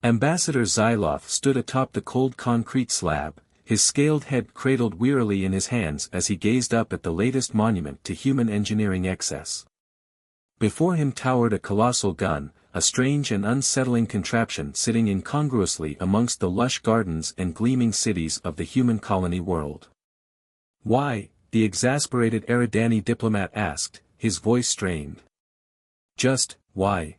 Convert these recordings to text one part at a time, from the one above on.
Ambassador Zyloth stood atop the cold concrete slab, his scaled head cradled wearily in his hands as he gazed up at the latest monument to human engineering excess. Before him towered a colossal gun, a strange and unsettling contraption sitting incongruously amongst the lush gardens and gleaming cities of the human colony world. "Why?" the exasperated Eridani diplomat asked, his voice strained. "Just, why?"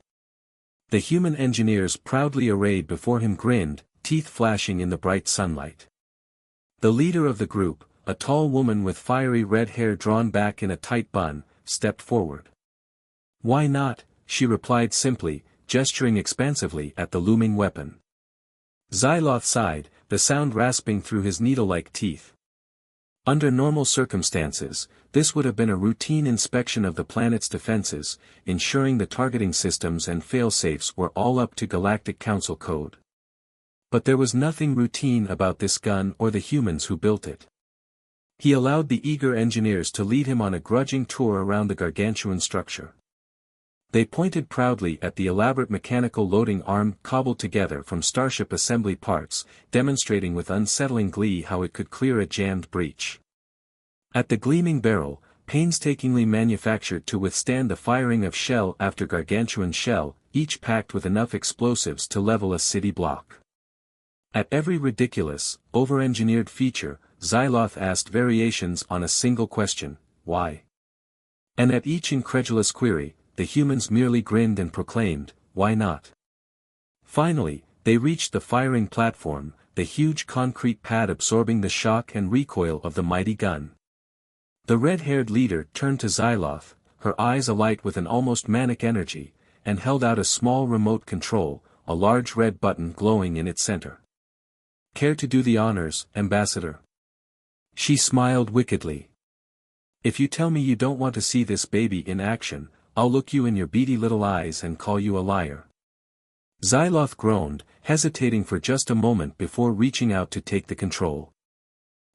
The human engineers proudly arrayed before him grinned, teeth flashing in the bright sunlight. The leader of the group, a tall woman with fiery red hair drawn back in a tight bun, stepped forward. "Why not?" she replied simply, gesturing expansively at the looming weapon. Zyloth sighed, the sound rasping through his needle-like teeth. Under normal circumstances, this would have been a routine inspection of the planet's defenses, ensuring the targeting systems and failsafes were all up to Galactic Council code. But there was nothing routine about this gun or the humans who built it. He allowed the eager engineers to lead him on a grudging tour around the gargantuan structure. They pointed proudly at the elaborate mechanical loading arm cobbled together from starship assembly parts, demonstrating with unsettling glee how it could clear a jammed breach. At the gleaming barrel, painstakingly manufactured to withstand the firing of shell after gargantuan shell, each packed with enough explosives to level a city block. At every ridiculous, over-engineered feature, Zyloth asked variations on a single question: why? And at each incredulous query, the humans merely grinned and proclaimed, "Why not?" Finally, they reached the firing platform, the huge concrete pad absorbing the shock and recoil of the mighty gun. The red-haired leader turned to Zyloth, her eyes alight with an almost manic energy, and held out a small remote control, a large red button glowing in its center. "Care to do the honors, Ambassador?" She smiled wickedly. "If you tell me you don't want to see this baby in action, I'll look you in your beady little eyes and call you a liar." Zyloth groaned, hesitating for just a moment before reaching out to take the control.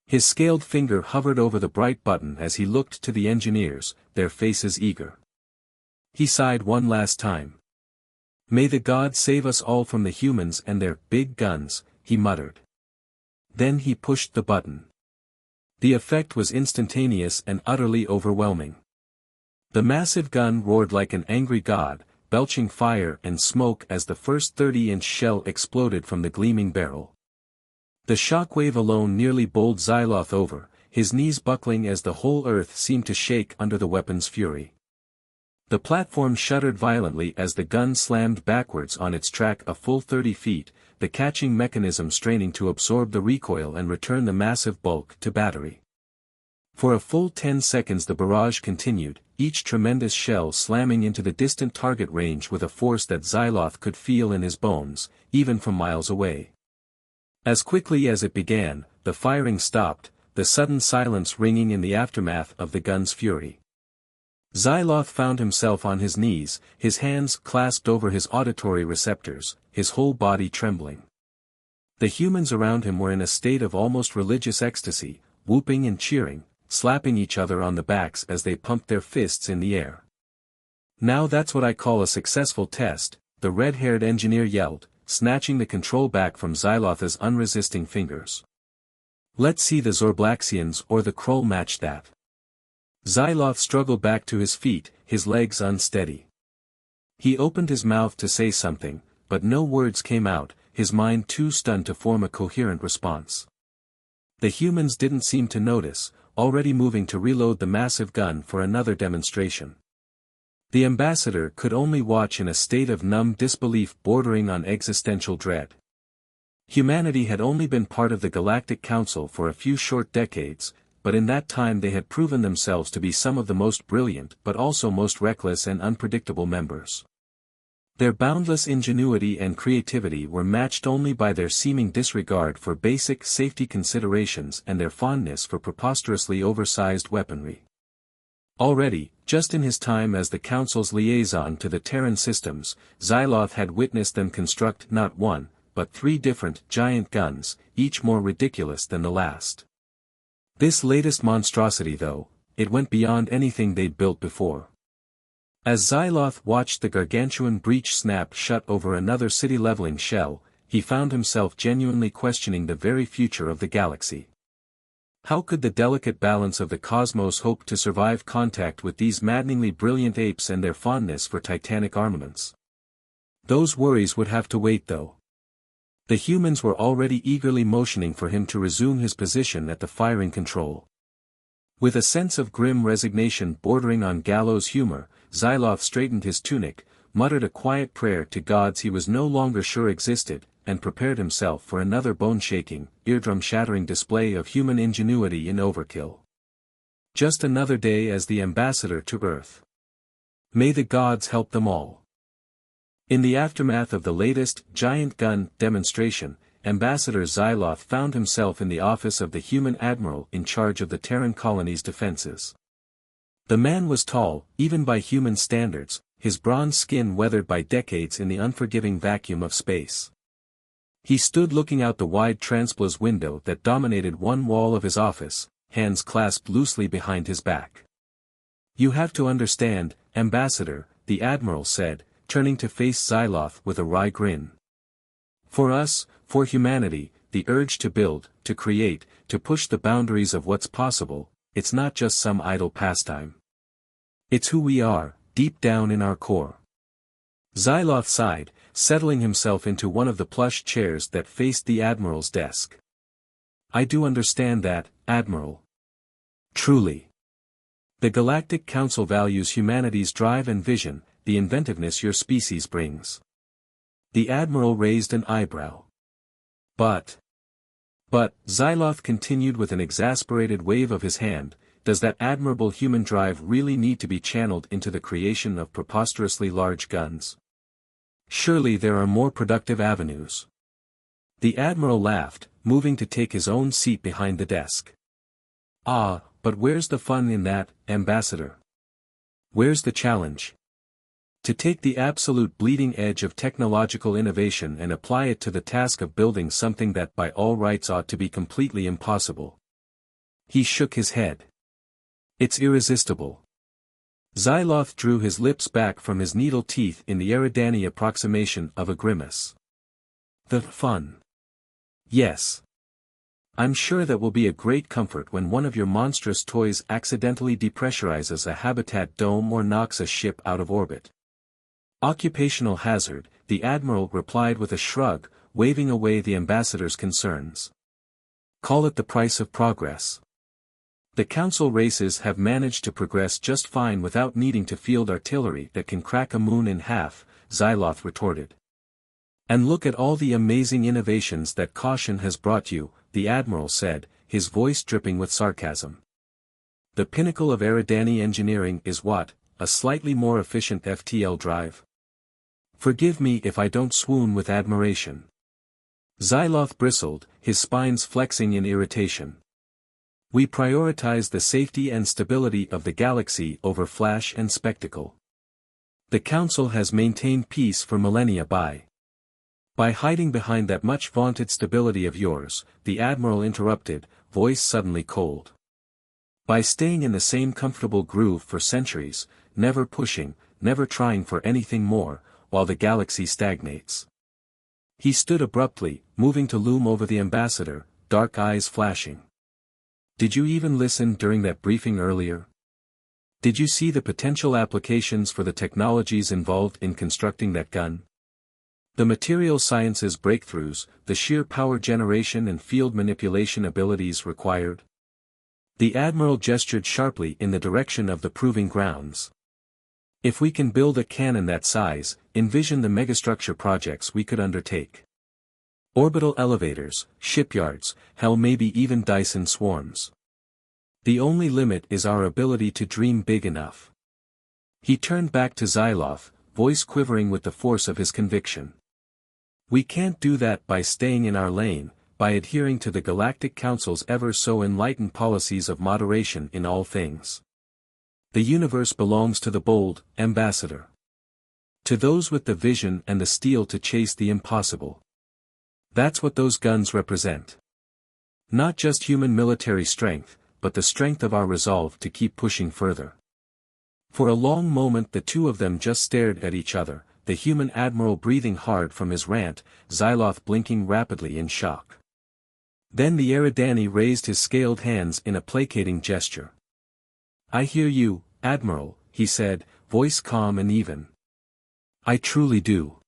His scaled finger hovered over the bright button as he looked to the engineers, their faces eager. He sighed one last time. "May the gods save us all from the humans and their big guns," he muttered. Then he pushed the button. The effect was instantaneous and utterly overwhelming. The massive gun roared like an angry god, belching fire and smoke as the first 30-inch shell exploded from the gleaming barrel. The shockwave alone nearly bowled Zyloth over, his knees buckling as the whole earth seemed to shake under the weapon's fury. The platform shuddered violently as the gun slammed backwards on its track a full 30 feet, the catching mechanism straining to absorb the recoil and return the massive bulk to battery. For a full 10 seconds the barrage continued, each tremendous shell slamming into the distant target range with a force that Zyloth could feel in his bones, even from miles away. As quickly as it began, the firing stopped, the sudden silence ringing in the aftermath of the gun's fury. Zyloth found himself on his knees, his hands clasped over his auditory receptors, his whole body trembling. The humans around him were in a state of almost religious ecstasy, whooping and cheering, slapping each other on the backs as they pumped their fists in the air. "Now that's what I call a successful test," the red-haired engineer yelled, snatching the control back from Zyloth's unresisting fingers. "Let's see the Zorblaxians or the Krull match that." Zyloth struggled back to his feet, his legs unsteady. He opened his mouth to say something, but no words came out, his mind too stunned to form a coherent response. The humans didn't seem to notice, already moving to reload the massive gun for another demonstration. The ambassador could only watch in a state of numb disbelief bordering on existential dread. Humanity had only been part of the Galactic Council for a few short decades, but in that time they had proven themselves to be some of the most brilliant but also most reckless and unpredictable members. Their boundless ingenuity and creativity were matched only by their seeming disregard for basic safety considerations and their fondness for preposterously oversized weaponry. Already, just in his time as the Council's liaison to the Terran systems, Zyloth had witnessed them construct not one, but 3 different giant guns, each more ridiculous than the last. This latest monstrosity though, it went beyond anything they'd built before. As Zyloth watched the gargantuan breach snap shut over another city-leveling shell, he found himself genuinely questioning the very future of the galaxy. How could the delicate balance of the cosmos hope to survive contact with these maddeningly brilliant apes and their fondness for titanic armaments? Those worries would have to wait though. The humans were already eagerly motioning for him to resume his position at the firing control. With a sense of grim resignation bordering on gallows humor, Zyloth straightened his tunic, muttered a quiet prayer to gods he was no longer sure existed, and prepared himself for another bone-shaking, eardrum-shattering display of human ingenuity in overkill. Just another day as the ambassador to Earth. May the gods help them all. In the aftermath of the latest giant gun demonstration, Ambassador Zyloth found himself in the office of the human admiral in charge of the Terran colony's defenses. The man was tall, even by human standards, his bronze skin weathered by decades in the unforgiving vacuum of space. He stood looking out the wide transplus window that dominated one wall of his office, hands clasped loosely behind his back. "You have to understand, Ambassador," the admiral said, turning to face Zyloth with a wry grin. "For us, for humanity, the urge to build, to create, to push the boundaries of what's possible, it's not just some idle pastime. It's who we are, deep down in our core." Zyloth sighed, settling himself into one of the plush chairs that faced the admiral's desk. "I do understand that, Admiral. Truly. The Galactic Council values humanity's drive and vision, the inventiveness your species brings." The admiral raised an eyebrow. But, Zyloth continued with an exasperated wave of his hand, "does that admirable human drive really need to be channeled into the creation of preposterously large guns? Surely there are more productive avenues." The admiral laughed, moving to take his own seat behind the desk. "Ah, but where's the fun in that, Ambassador? Where's the challenge? To take the absolute bleeding edge of technological innovation and apply it to the task of building something that by all rights ought to be completely impossible." He shook his head. "It's irresistible." Zyloth drew his lips back from his needle teeth in the Eridani approximation of a grimace. "The fun. Yes. I'm sure that will be a great comfort when one of your monstrous toys accidentally depressurizes a habitat dome or knocks a ship out of orbit." "Occupational hazard," the admiral replied with a shrug, waving away the ambassador's concerns. "Call it the price of progress. The council races have managed to progress just fine without needing to field artillery that can crack a moon in half," Zyloth retorted. "And look at all the amazing innovations that caution has brought you," the admiral said, his voice dripping with sarcasm. "The pinnacle of Eridani engineering is what, a slightly more efficient FTL drive? Forgive me if I don't swoon with admiration." Zyloth bristled, his spines flexing in irritation. "We prioritize the safety and stability of the galaxy over flash and spectacle. The Council has maintained peace for millennia by hiding behind that much vaunted stability of yours," the admiral interrupted, voice suddenly cold. "By staying in the same comfortable groove for centuries, never pushing, never trying for anything more, while the galaxy stagnates." He stood abruptly, moving to loom over the ambassador, dark eyes flashing. "Did you even listen during that briefing earlier? Did you see the potential applications for the technologies involved in constructing that gun? The material sciences breakthroughs, the sheer power generation and field manipulation abilities required?" The admiral gestured sharply in the direction of the proving grounds. "If we can build a cannon that size, envision the megastructure projects we could undertake. Orbital elevators, shipyards, hell maybe even Dyson swarms. The only limit is our ability to dream big enough." He turned back to Zyloth, voice quivering with the force of his conviction. "We can't do that by staying in our lane, by adhering to the Galactic Council's ever so enlightened policies of moderation in all things. The universe belongs to the bold, Ambassador. To those with the vision and the steel to chase the impossible. That's what those guns represent. Not just human military strength, but the strength of our resolve to keep pushing further." For a long moment the two of them just stared at each other, the human admiral breathing hard from his rant, Zyloth blinking rapidly in shock. Then the Eridani raised his scaled hands in a placating gesture. "I hear you, Admiral," he said, voice calm and even. "I truly do.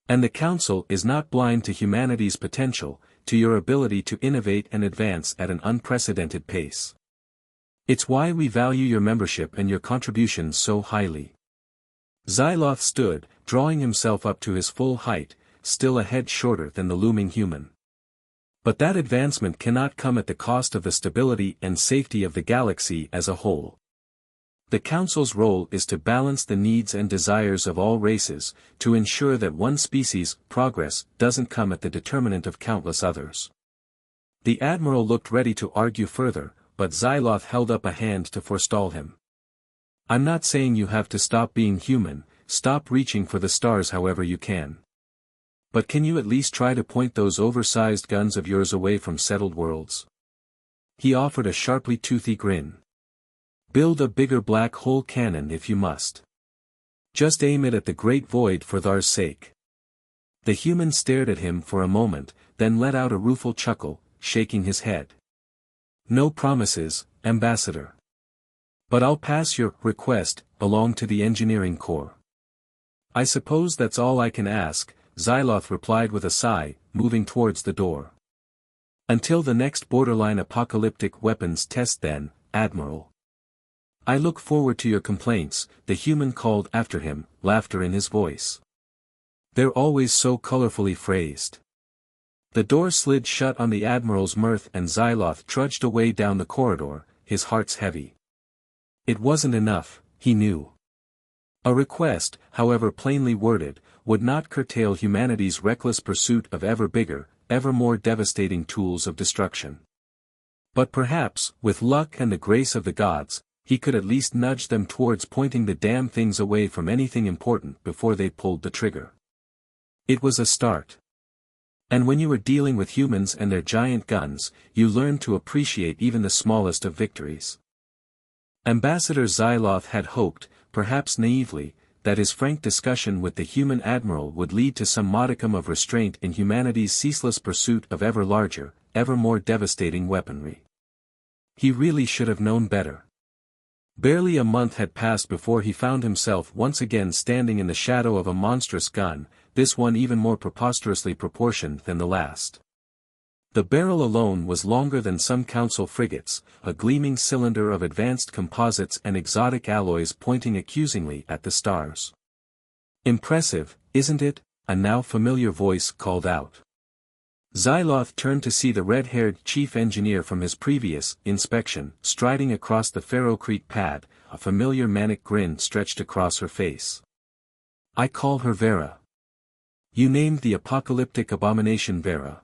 And the Council is not blind to humanity's potential, to your ability to innovate and advance at an unprecedented pace. It's why we value your membership and your contributions so highly." Zyloth stood, drawing himself up to his full height, still a head shorter than the looming human. But that advancement cannot come at the cost of the stability and safety of the galaxy as a whole. The Council's role is to balance the needs and desires of all races, to ensure that one species' progress doesn't come at the detriment of countless others. The Admiral looked ready to argue further, but Zyloth held up a hand to forestall him. "I'm not saying you have to stop being human, stop reaching for the stars however you can. But can you at least try to point those oversized guns of yours away from settled worlds?" He offered a sharply toothy grin. "Build a bigger black hole cannon if you must. Just aim it at the great void for Thar's sake." The human stared at him for a moment, then let out a rueful chuckle, shaking his head. "No promises, Ambassador. But I'll pass your request along to the engineering corps." "I suppose that's all I can ask," Zyloth replied with a sigh, moving towards the door. "Until the next borderline apocalyptic weapons test then, Admiral." "I look forward to your complaints," the human called after him, laughter in his voice. "They're always so colorfully phrased." The door slid shut on the Admiral's mirth and Zyloth trudged away down the corridor, his heart's heavy. It wasn't enough, he knew. A request, however plainly worded, would not curtail humanity's reckless pursuit of ever bigger, ever more devastating tools of destruction. But perhaps, with luck and the grace of the gods, he could at least nudge them towards pointing the damn things away from anything important before they pulled the trigger. It was a start. And when you were dealing with humans and their giant guns, you learned to appreciate even the smallest of victories. Ambassador Zyloth had hoped, perhaps naively, that his frank discussion with the human admiral would lead to some modicum of restraint in humanity's ceaseless pursuit of ever larger, ever more devastating weaponry. He really should have known better. Barely a month had passed before he found himself once again standing in the shadow of a monstrous gun, this one even more preposterously proportioned than the last. The barrel alone was longer than some council frigates, a gleaming cylinder of advanced composites and exotic alloys pointing accusingly at the stars. "Impressive, isn't it?" a now familiar voice called out. Zyloth turned to see the red-haired chief engineer from his previous inspection, striding across the ferrocrete pad, a familiar manic grin stretched across her face. "I call her Vera." "You named the apocalyptic abomination Vera."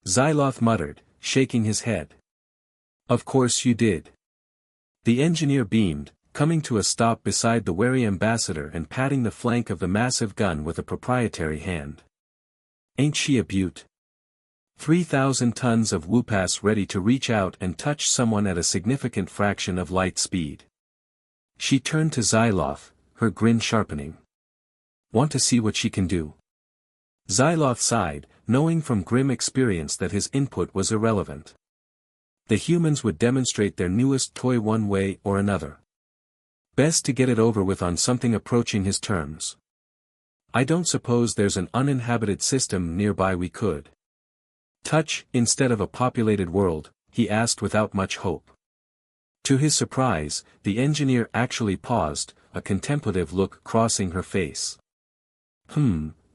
Zyloth muttered, shaking his head. "Of course you did." The engineer beamed, coming to a stop beside the wary ambassador and patting the flank of the massive gun with a proprietary hand. "Ain't she a beaut? 3,000 tons of whoopass ready to reach out and touch someone at a significant fraction of light speed." She turned to Zyloth, her grin sharpening. "Want to see what she can do?" Zyloth sighed, knowing from grim experience that his input was irrelevant. The humans would demonstrate their newest toy one way or another. Best to get it over with on something approaching his terms. "I don't suppose there's an uninhabited system nearby we could touch instead of a populated world," he asked without much hope. To his surprise, the engineer actually paused, a contemplative look crossing her face.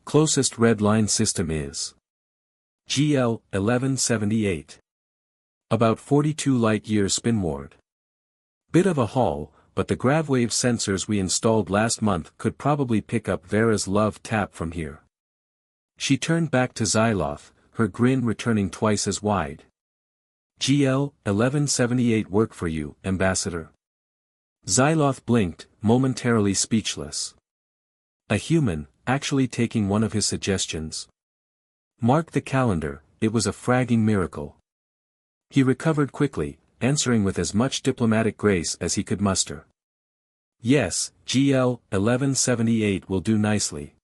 Closest red line system is GL 1178. About 42 light-years spinward. Bit of a haul, but the gravwave sensors we installed last month could probably pick up Vera's love tap from here. She turned back to Zyloth, her grin returning twice as wide. "GL 1178 work for you, Ambassador?" Zyloth blinked, momentarily speechless. A human, actually taking one of his suggestions. Mark the calendar, it was a fragging miracle. He recovered quickly, answering with as much diplomatic grace as he could muster. Yes, GL 1178 will do nicely.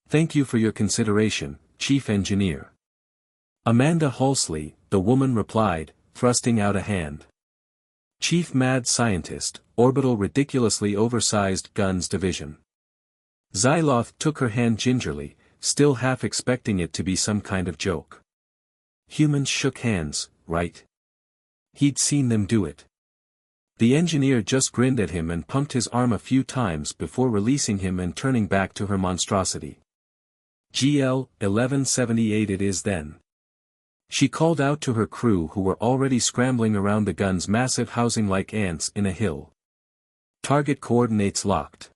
Thank you for your consideration, Chief Engineer. Amanda Halsley, the woman replied, thrusting out a hand. Chief Mad Scientist, Orbital Ridiculously Oversized Guns Division. Zyloth took her hand gingerly, still half expecting it to be some kind of joke. Humans shook hands, right? He'd seen them do it. The engineer just grinned at him and pumped his arm a few times before releasing him and turning back to her monstrosity. GL 1178 it is then. She called out to her crew who were already scrambling around the gun's massive housing like ants in a hill. Target coordinates locked.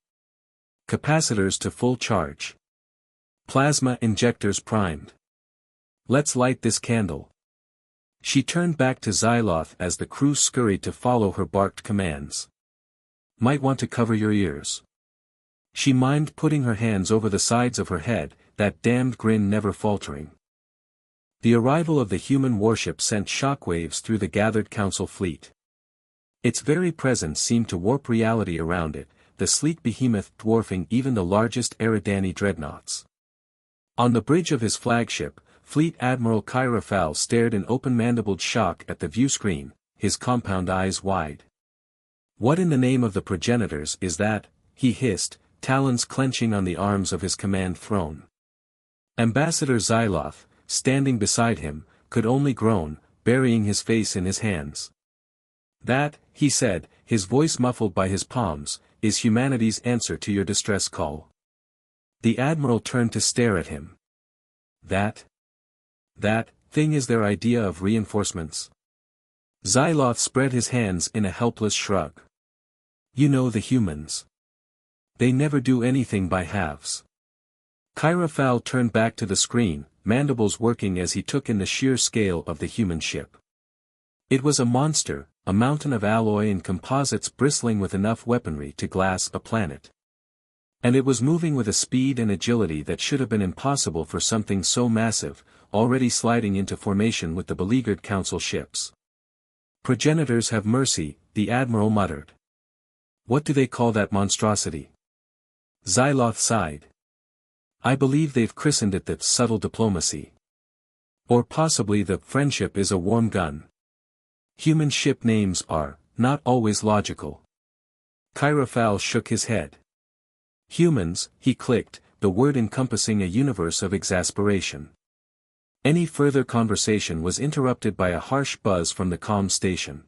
Capacitors to full charge. Plasma injectors primed. Let's light this candle. She turned back to Zyloth as the crew scurried to follow her barked commands. Might want to cover your ears. She mimed putting her hands over the sides of her head, that damned grin never faltering. The arrival of the human warship sent shockwaves through the gathered council fleet. Its very presence seemed to warp reality around it, the sleek behemoth dwarfing even the largest Eridani dreadnoughts. On the bridge of his flagship, Fleet Admiral Kyra Fal stared in open-mandibled shock at the viewscreen, his compound eyes wide. What in the name of the progenitors is that, he hissed, talons clenching on the arms of his command throne. Ambassador Zyloth, standing beside him, could only groan, burying his face in his hands. That, he said, his voice muffled by his palms, is humanity's answer to your distress call. The Admiral turned to stare at him. That thing is their idea of reinforcements? Zyloth spread his hands in a helpless shrug. You know the humans. They never do anything by halves. Kyra Fal turned back to the screen, mandibles working as he took in the sheer scale of the human ship. It was a monster, a mountain of alloy and composites bristling with enough weaponry to glass a planet. And it was moving with a speed and agility that should have been impossible for something so massive, already sliding into formation with the beleaguered council ships. Progenitors have mercy, the Admiral muttered. What do they call that monstrosity? Zyloth sighed. I believe they've christened it the subtle diplomacy. Or possibly the friendship is a warm gun. Human ship names are, not always logical. Kyra Fal shook his head. Humans, he clicked, the word encompassing a universe of exasperation. Any further conversation was interrupted by a harsh buzz from the comm station.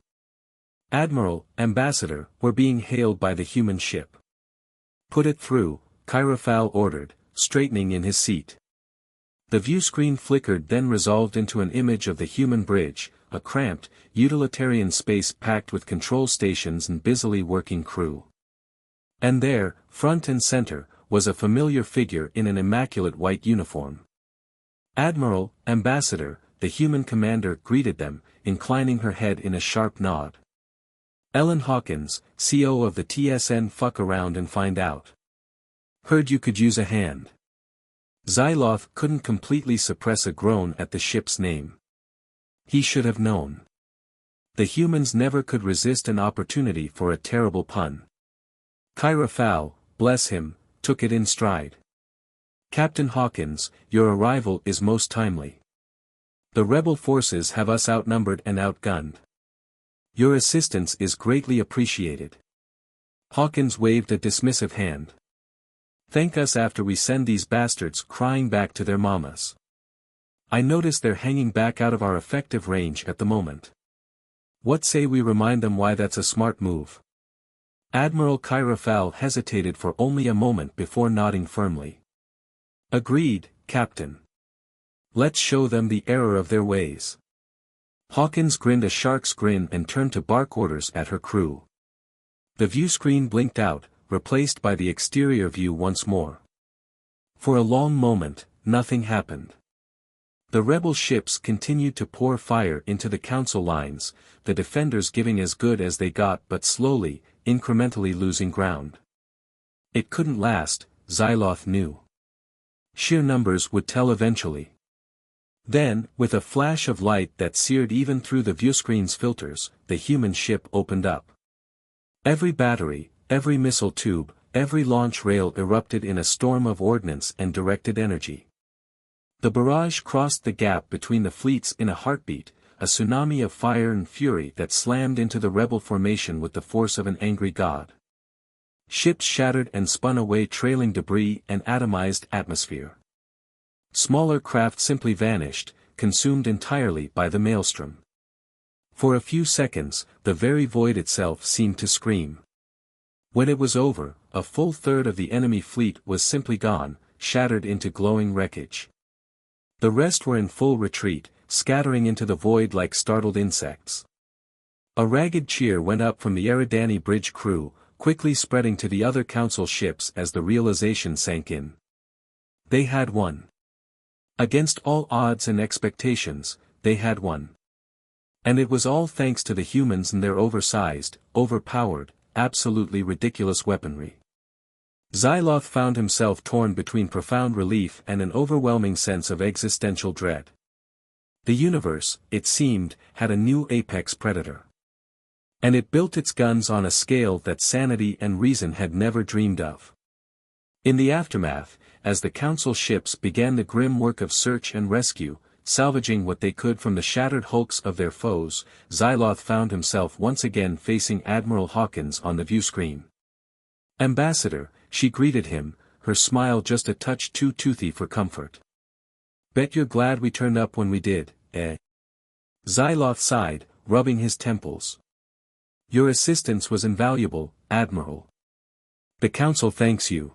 Admiral, Ambassador, were being hailed by the human ship. Put it through, Kyra Fal ordered, straightening in his seat. The viewscreen flickered then resolved into an image of the human bridge, a cramped, utilitarian space packed with control stations and busily working crew. And there, front and center, was a familiar figure in an immaculate white uniform. Admiral, Ambassador, the human commander greeted them, inclining her head in a sharp nod. Ellen Hawkins, CO of the TSN Fuck Around and Find Out. Heard you could use a hand. Zyloth couldn't completely suppress a groan at the ship's name. He should have known. The humans never could resist an opportunity for a terrible pun. Kyra Fal, bless him, took it in stride. Captain Hawkins, your arrival is most timely. The rebel forces have us outnumbered and outgunned. Your assistance is greatly appreciated. Hawkins waved a dismissive hand. Thank us after we send these bastards crying back to their mamas. I notice they're hanging back out of our effective range at the moment. What say we remind them why that's a smart move? Admiral Kyra Fal hesitated for only a moment before nodding firmly. Agreed, Captain. Let's show them the error of their ways. Hawkins grinned a shark's grin and turned to bark orders at her crew. The viewscreen blinked out, replaced by the exterior view once more. For a long moment, nothing happened. The rebel ships continued to pour fire into the council lines, the defenders giving as good as they got but slowly, incrementally losing ground. It couldn't last, Zyloth knew. Sheer numbers would tell eventually. Then, with a flash of light that seared even through the viewscreen's filters, the human ship opened up. Every battery, every missile tube, every launch rail erupted in a storm of ordnance and directed energy. The barrage crossed the gap between the fleets in a heartbeat, a tsunami of fire and fury that slammed into the rebel formation with the force of an angry god. Ships shattered and spun away, trailing debris and atomized atmosphere. Smaller craft simply vanished, consumed entirely by the maelstrom. For a few seconds, the very void itself seemed to scream. When it was over, a full third of the enemy fleet was simply gone, shattered into glowing wreckage. The rest were in full retreat, scattering into the void like startled insects. A ragged cheer went up from the Eridani bridge crew, quickly spreading to the other council ships as the realization sank in. They had won. Against all odds and expectations, they had won. And it was all thanks to the humans and their oversized, overpowered, absolutely ridiculous weaponry. Zyloth found himself torn between profound relief and an overwhelming sense of existential dread. The universe, it seemed, had a new apex predator. And it built its guns on a scale that sanity and reason had never dreamed of. In the aftermath, as the council ships began the grim work of search and rescue, salvaging what they could from the shattered hulks of their foes, Zyloth found himself once again facing Admiral Hawkins on the viewscreen. "Ambassador," she greeted him, her smile just a touch too toothy for comfort. "Bet you're glad we turned up when we did, eh?" Zyloth sighed, rubbing his temples. "Your assistance was invaluable, Admiral. The Council thanks you."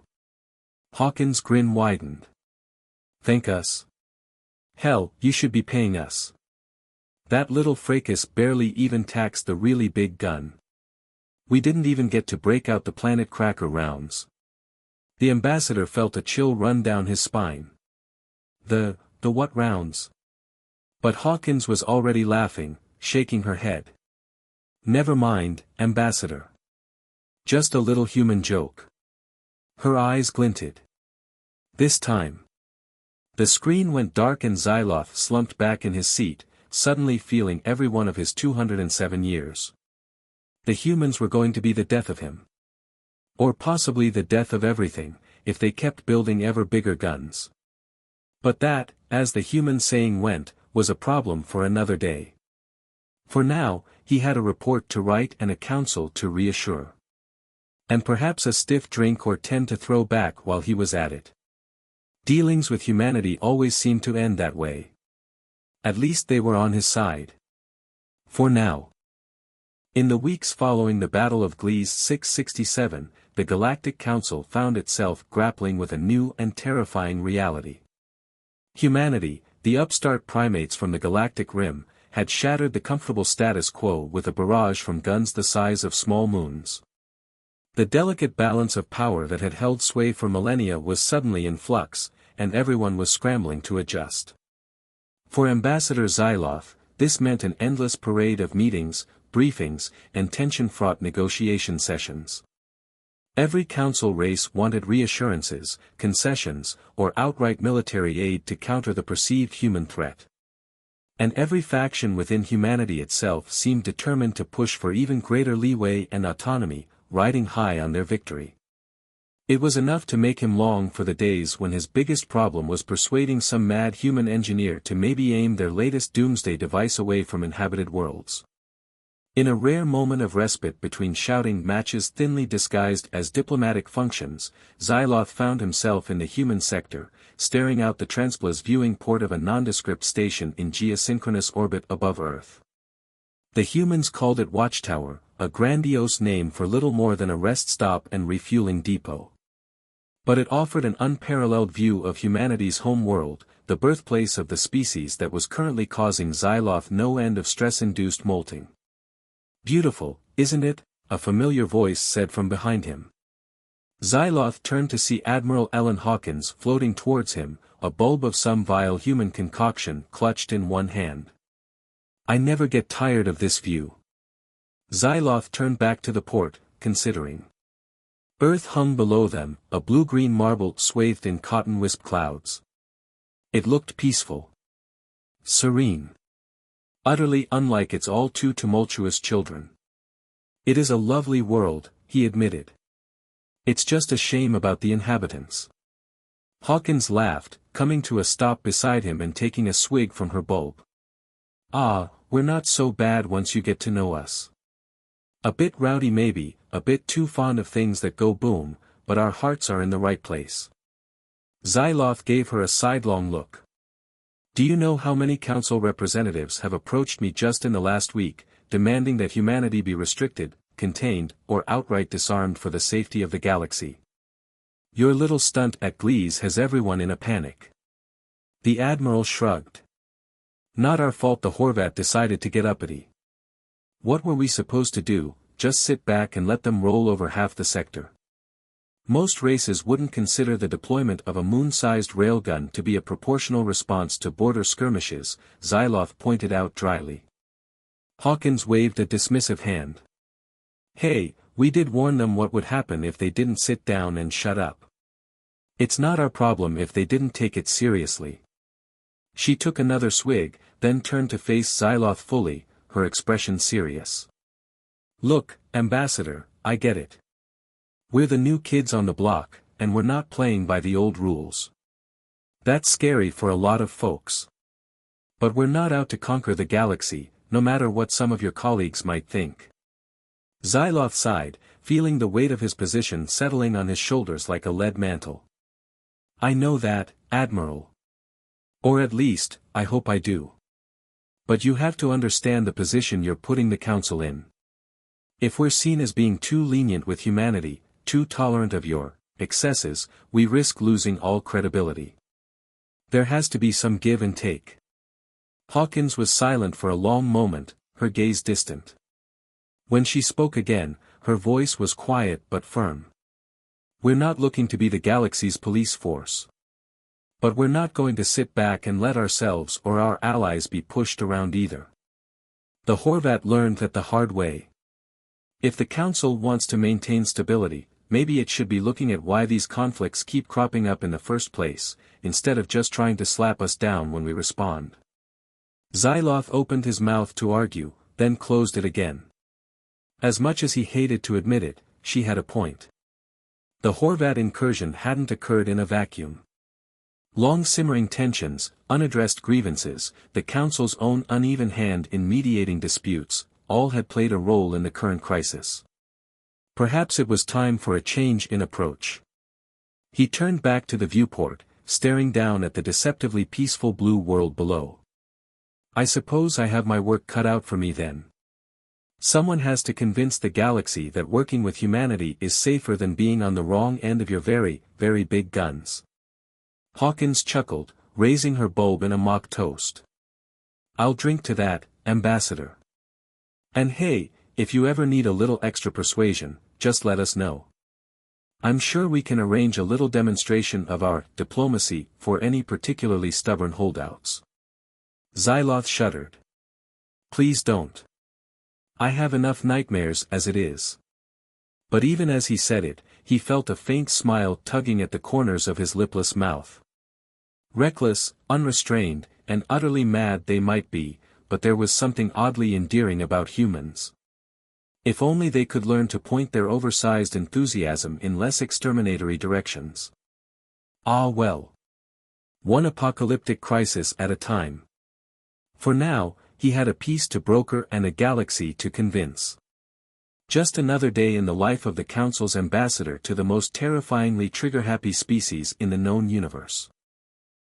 Hawkins' grin widened. "Thank us? Hell, you should be paying us. That little fracas barely even taxed the really big gun. We didn't even get to break out the planet cracker rounds." The ambassador felt a chill run down his spine. The what rounds?" But Hawkins was already laughing, shaking her head. "Never mind, Ambassador. Just a little human joke." Her eyes glinted. "This time." The screen went dark and Zyloth slumped back in his seat, suddenly feeling every one of his 207 years. The humans were going to be the death of him. Or possibly the death of everything, if they kept building ever bigger guns. But that, as the human saying went, was a problem for another day. For now, he had a report to write and a council to reassure. And perhaps a stiff drink or 10 to throw back while he was at it. Dealings with humanity always seemed to end that way. At least they were on his side. For now. In the weeks following the Battle of Gliese 667, the Galactic Council found itself grappling with a new and terrifying reality. Humanity, the upstart primates from the galactic rim, had shattered the comfortable status quo with a barrage from guns the size of small moons. The delicate balance of power that had held sway for millennia was suddenly in flux, and everyone was scrambling to adjust. For Ambassador Zyloth, this meant an endless parade of meetings, briefings, and tension-fraught negotiation sessions. Every council race wanted reassurances, concessions, or outright military aid to counter the perceived human threat. And every faction within humanity itself seemed determined to push for even greater leeway and autonomy, riding high on their victory. It was enough to make him long for the days when his biggest problem was persuading some mad human engineer to maybe aim their latest doomsday device away from inhabited worlds. In a rare moment of respite between shouting matches thinly disguised as diplomatic functions, Zyloth found himself in the human sector, staring out the Transplas viewing port of a nondescript station in geosynchronous orbit above Earth. The humans called it Watchtower, a grandiose name for little more than a rest stop and refueling depot. But it offered an unparalleled view of humanity's home world, the birthplace of the species that was currently causing Zyloth no end of stress-induced molting. "Beautiful, isn't it?" a familiar voice said from behind him. Zyloth turned to see Admiral Ellen Hawkins floating towards him, a bulb of some vile human concoction clutched in one hand. "I never get tired of this view." Zyloth turned back to the port, considering. Earth hung below them, a blue-green marble swathed in cotton-wisp clouds. It looked peaceful. Serene. Utterly unlike its all-too-tumultuous children. "It is a lovely world," he admitted. It's just a shame about the inhabitants. Hawkins laughed, coming to a stop beside him and taking a swig from her bulb. Ah, we're not so bad once you get to know us. A bit rowdy maybe, a bit too fond of things that go boom, but our hearts are in the right place. Zyloth gave her a sidelong look. Do you know how many council representatives have approached me just in the last week, demanding that humanity be restricted, contained, or outright disarmed for the safety of the galaxy? Your little stunt at Glee's has everyone in a panic. The Admiral shrugged. Not our fault the Horvat decided to get uppity. What were we supposed to do, just sit back and let them roll over half the sector? Most races wouldn't consider the deployment of a moon-sized railgun to be a proportional response to border skirmishes, Zyloth pointed out dryly. Hawkins waved a dismissive hand. Hey, we did warn them what would happen if they didn't sit down and shut up. It's not our problem if they didn't take it seriously. She took another swig, then turned to face Zyloth fully, her expression serious. Look, Ambassador, I get it. We're the new kids on the block, and we're not playing by the old rules. That's scary for a lot of folks. But we're not out to conquer the galaxy, no matter what some of your colleagues might think. Zyloth sighed, feeling the weight of his position settling on his shoulders like a lead mantle. I know that, Admiral. Or at least, I hope I do. But you have to understand the position you're putting the Council in. If we're seen as being too lenient with humanity, too tolerant of your excesses, we risk losing all credibility. There has to be some give and take. Hawkins was silent for a long moment, her gaze distant. When she spoke again, her voice was quiet but firm. We're not looking to be the galaxy's police force. But we're not going to sit back and let ourselves or our allies be pushed around either. The Horvat learned that the hard way. If the Council wants to maintain stability, maybe it should be looking at why these conflicts keep cropping up in the first place, instead of just trying to slap us down when we respond. Zyloth opened his mouth to argue, then closed it again. As much as he hated to admit it, she had a point. The Horvat incursion hadn't occurred in a vacuum. Long simmering tensions, unaddressed grievances, the Council's own uneven hand in mediating disputes, all had played a role in the current crisis. Perhaps it was time for a change in approach. He turned back to the viewport, staring down at the deceptively peaceful blue world below. I suppose I have my work cut out for me then. Someone has to convince the galaxy that working with humanity is safer than being on the wrong end of your very, very big guns. Hawkins chuckled, raising her bulb in a mock toast. I'll drink to that, Ambassador. And hey, if you ever need a little extra persuasion, just let us know. I'm sure we can arrange a little demonstration of our diplomacy for any particularly stubborn holdouts. Zyloth shuddered. Please don't. I have enough nightmares as it is. But even as he said it, he felt a faint smile tugging at the corners of his lipless mouth. Reckless, unrestrained, and utterly mad they might be, but there was something oddly endearing about humans. If only they could learn to point their oversized enthusiasm in less exterminatory directions. Ah well. One apocalyptic crisis at a time. For now, he had a peace to broker and a galaxy to convince. Just another day in the life of the Council's ambassador to the most terrifyingly trigger-happy species in the known universe.